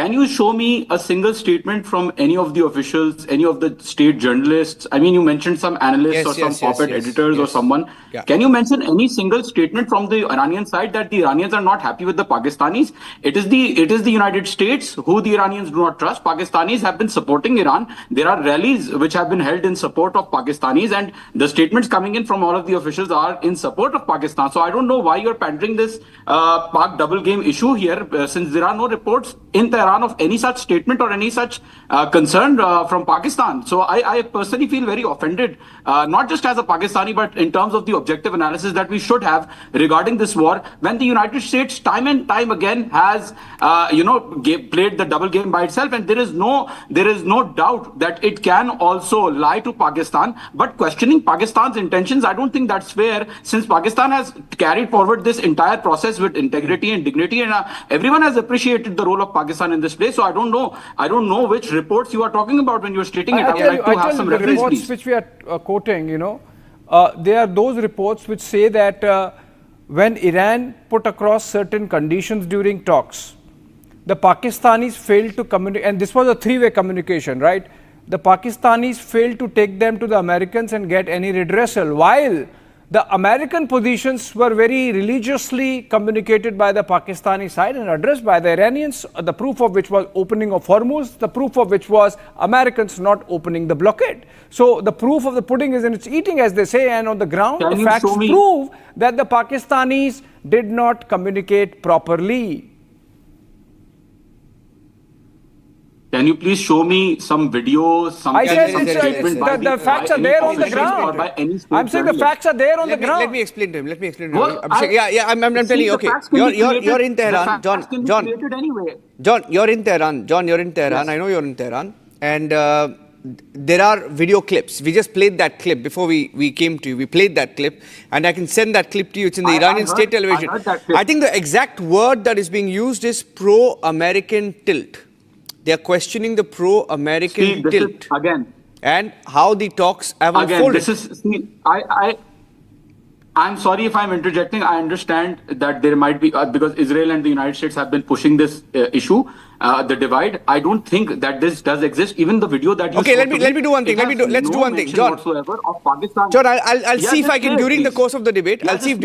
Can you show me a single statement from any of the officials, any of the state journalists? I mean, you mentioned some analysts or Yes, some yes, yes, op-ed yes, editors or yes. someone. Yeah. Can you mention any single statement from the Iranian side that the Iranians are not happy with the Pakistanis? It is the United States who the Iranians do not trust. Pakistanis have been supporting Iran. There are rallies which have been held in support of Pakistanis, and the statements coming in from all of the officials are in support of Pakistan. So I don't know why you're pandering this Pak double game issue here, since there are no reports in Tehran of any such statement or any such concern from Pakistan. So I personally feel very offended, not just as a Pakistani, but in terms of the objective analysis that we should have regarding this war, when the United States time and time again has, played the double game by itself, and there is no doubt that it can also lie to Pakistan. But questioning Pakistan's intentions, I don't think that's fair, since Pakistan has carried forward this entire process with integrity and dignity, and everyone has appreciated the role of Pakistan in this place. So I don't know which reports you are talking about when you're stating it. I would like to have some the reference, reports please. which we are quoting, they are those reports which say that when Iran put across certain conditions during talks, the Pakistanis failed to communicate, and this was a three-way communication, right? The Pakistanis failed to take them to the Americans and get any redressal, while the American positions were very religiously communicated by the Pakistani side and addressed by the Iranians, the proof of which was opening of Hormuz, the proof of which was Americans not opening the blockade. So the proof of the pudding is in its eating, as they say, and on the ground, the facts prove that the Pakistanis did not communicate properly. Can you please show me some videos, some statement by the facts are there on the ground. I'm saying the facts are there on the ground. Let me explain to him. I'm telling you. Okay, you're in Tehran, John. You're in Tehran. Yes. I know you're in Tehran, and there are video clips. We just played that clip before we came to you. We played that clip, and I can send that clip to you. It's in the Iranian state television. I think the exact word that is being used is pro-American tilt. They are questioning the pro-American tilt again, and how the talks have unfolded. I'm sorry if I'm interjecting. I understand that there might be, because Israel and the United States have been pushing this issue, the divide. I don't think that this does exist. Even the video that you let me do one thing. Let's do one thing, John. Whatsoever of Pakistan. John, I'll see if I can during the course of the debate. I'll see if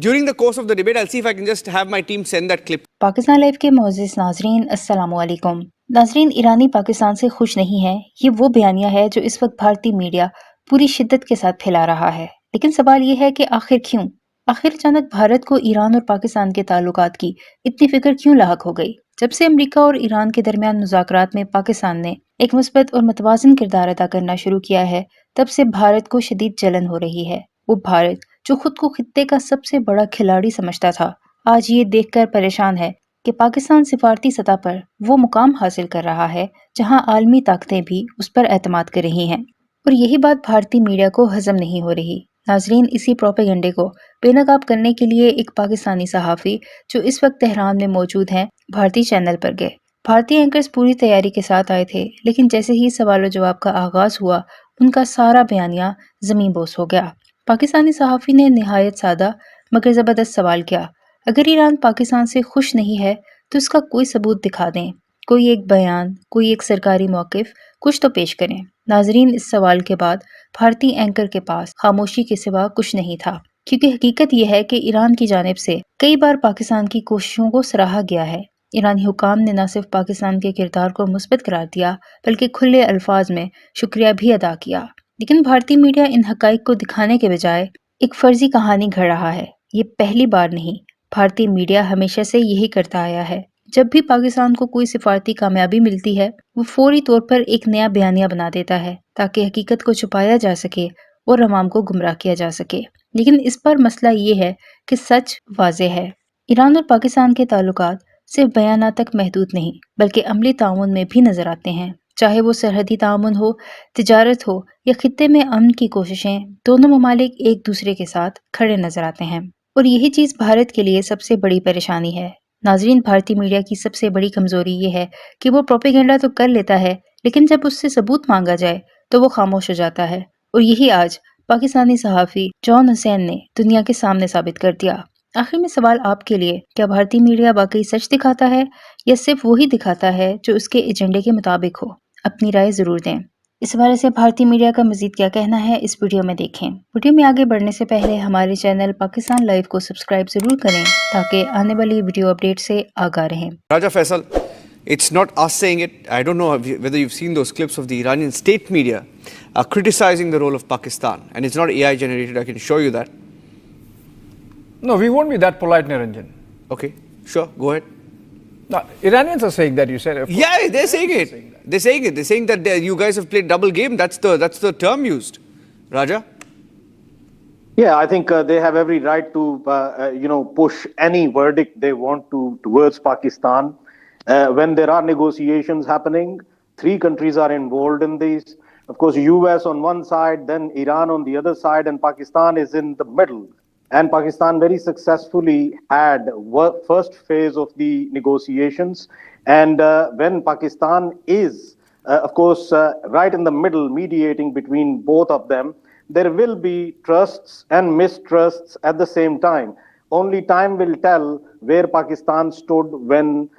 during the course of the debate, I'll see if I can just have my team send that clip. Pakistan live के मोअज़्ज़िज़ नाज़रीन, अस्सलामु अलैकुम। नाज़रीन, ईरानी पाकिस्तान से खुश नहीं है, ये वो बयानिया है जो इस वक्त भारतीय मीडिया पूरी शिद्दत के साथ फैला रहा है। लेकिन सवाल ये है कि आखिर क्यों? आखिर अचानक भारत को ईरान और पाकिस्तान के ताल्लुकात की इतनी फिक्र क्यों लाहक हो गई? जब से अमेरिका और ईरान के दरमियान मुज़ाकरात में पाकिस्तान ने एक मुस्बत और मतवाज़न किरदार अदा करना शुरू किया है, तब से भारत को शदीद जलन हो रही है। वो भारत जो खुद को खित्ते का सबसे बड़ा खिलाड़ी समझता था, आज ये देखकर परेशान है कि पाकिस्तान सिफारती सतह पर वो मुकाम हासिल कर रहा है जहां आलमी ताकतें भी उस पर एतमाद कर रही हैं, और यही बात भारतीय मीडिया को हजम नहीं हो रही। नाजरीन, इसी प्रोपेगेंडे को बेनकाब करने के लिए एक पाकिस्तानी सहाफ़ी जो इस वक्त तेहरान में मौजूद हैं, भारतीय चैनल पर गए। भारतीय एंकर्स पूरी तैयारी के साथ आए थे, लेकिन जैसे ही सवाल जवाब का आगाज हुआ, उनका सारा बयानिया ज़मीन बोस हो गया। पाकिस्तानी सहाफ़ी ने निहायत सादा मगर ज़बरदस्त सवाल किया, अगर ईरान पाकिस्तान से खुश नहीं है तो इसका कोई सबूत दिखा दें, कोई एक बयान, कोई एक सरकारी मौक़िफ़, कुछ तो पेश करें। नाजरीन, इस सवाल के बाद भारतीय एंकर के पास खामोशी के सिवा कुछ नहीं था, क्योंकि हकीकत यह है कि ईरान की जानिब से कई बार पाकिस्तान की कोशिशों को सराहा गया है। ईरानी हुकाम ने न सिर्फ पाकिस्तान के किरदार को मुस्बत करार दिया, बल्कि खुले अल्फाज में शुक्रिया भी अदा किया। लेकिन भारतीय मीडिया इन हकाइक को दिखाने के बजाय एक फर्जी कहानी घड़ रहा है। ये पहली बार नहीं, भारतीय मीडिया हमेशा से यही करता आया है। जब भी पाकिस्तान को कोई सिफारती कामयाबी मिलती है, वो फौरी तौर पर एक नया बयानिया बना देता है ताकि हकीकत को छुपाया जा सके और अवाम को गुमराह किया जा सके। लेकिन इस पर मसला ये है कि सच वाज़ेह है। ईरान और पाकिस्तान के ताल्लुकात सिर्फ बयाना तक महदूद नहीं, बल्कि अमली ताउन में भी नजर आते हैं। चाहे वो सरहदी ताउन हो, तिजारत हो या खित्ते में अमन की कोशिशें, दोनों ममालिक एक दूसरे के साथ खड़े नजर आते हैं, और यही चीज़ भारत के लिए सबसे बड़ी परेशानी है। नाजरीन, भारतीय मीडिया की सबसे बड़ी कमजोरी ये है कि वो प्रोपेगेंडा तो कर लेता है, लेकिन जब उससे सबूत मांगा जाए तो वो खामोश हो जाता है, और यही आज पाकिस्तानी सहाफ़ी जॉन हुसैन ने दुनिया के सामने साबित कर दिया। आखिर में सवाल आपके लिए, क्या भारतीय मीडिया वाकई सच दिखाता है या सिर्फ वही दिखाता है जो उसके एजेंडे के मुताबिक हो? अपनी राय ज़रूर दें। इस हवाले से भारतीय मीडिया का मज़ीद क्या कहना है, इस वीडियो में देखें। वीडियो में आगे बढ़ने से पहले हमारे चैनल पाकिस्तान लाइव को सब्सक्राइब ज़रूर करें ताकि आने वाली वीडियो अपडेट से आगाह रहें। Raja Faisal, it's not us saying it. I don't know whether you've seen those clips of the Iranian state media criticizing the role of Pakistan. And it's not AI generated, I can show you that. No, we won't be that polite, Niranjan. Okay, sure, go ahead. No, Iranians are saying that, you said. Yeah, they're saying it. They're saying it. They're saying that you guys have played double game. That's the term used. Raja? Yeah, I think they have every right to, push any verdict they want to towards Pakistan. When there are negotiations happening, three countries are involved in these. Of course, US on one side, then Iran on the other side, and Pakistan is in the middle. And Pakistan very successfully had first phase of the negotiations. And when Pakistan is, of course, right in the middle, mediating between both of them, there will be trusts and mistrusts at the same time. Only time will tell where Pakistan stood when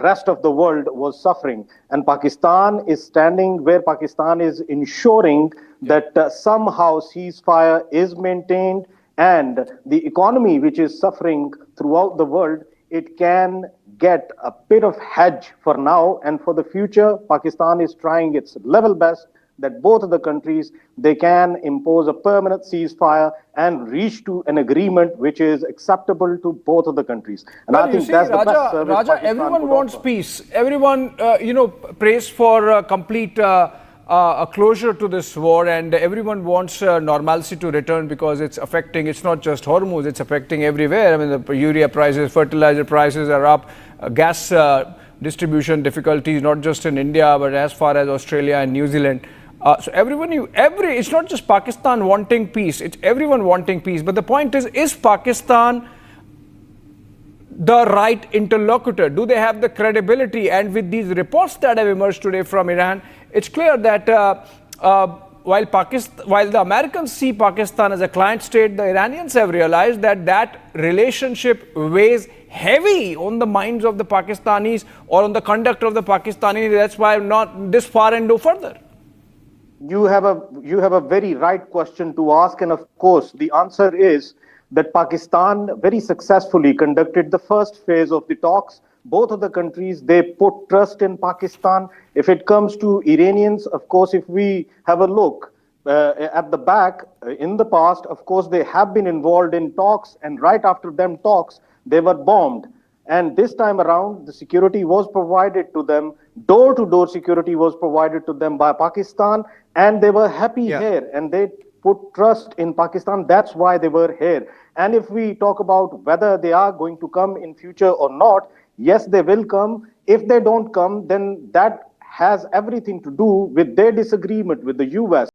rest of the world was suffering. And Pakistan is standing where Pakistan is ensuring that somehow ceasefire is maintained, and the economy, which is suffering throughout the world, it can get a bit of hedge for now, and for the future, Pakistan is trying its level best that both of the countries, they can impose a permanent ceasefire and reach to an agreement which is acceptable to both of the countries. And well, I think see, that's the best service Raja, Pakistan everyone could wants offer. peace. Everyone, prays for complete a closure to this war, and everyone wants normalcy to return because it's affecting, it's not just Hormuz, it's affecting everywhere. I mean, the urea prices, fertilizer prices are up, gas distribution difficulties, not just in India, but as far as Australia and New Zealand. So it's not just Pakistan wanting peace, it's everyone wanting peace. But the point is Pakistan the right interlocutor? Do they have the credibility? And with these reports that have emerged today from Iran, it's clear that while the Americans see Pakistan as a client state, the Iranians have realized that relationship weighs heavy on the minds of the Pakistanis or on the conduct of the Pakistanis. That's why I'm not this far and no further. You have a very right question to ask, and of course the answer is that Pakistan very successfully conducted the first phase of the talks. Both of the countries, they put trust in Pakistan. If it comes to Iranians, of course, if we have a look at the back, in the past, of course, they have been involved in talks, and right after them talks, they were bombed. And this time around, the security was provided to them, door-to-door security was provided to them by Pakistan, and they were happy here, and they put trust in Pakistan. That's why they were here. And if we talk about whether they are going to come in future or not, yes, they will come. If they don't come, then that has everything to do with their disagreement with the US.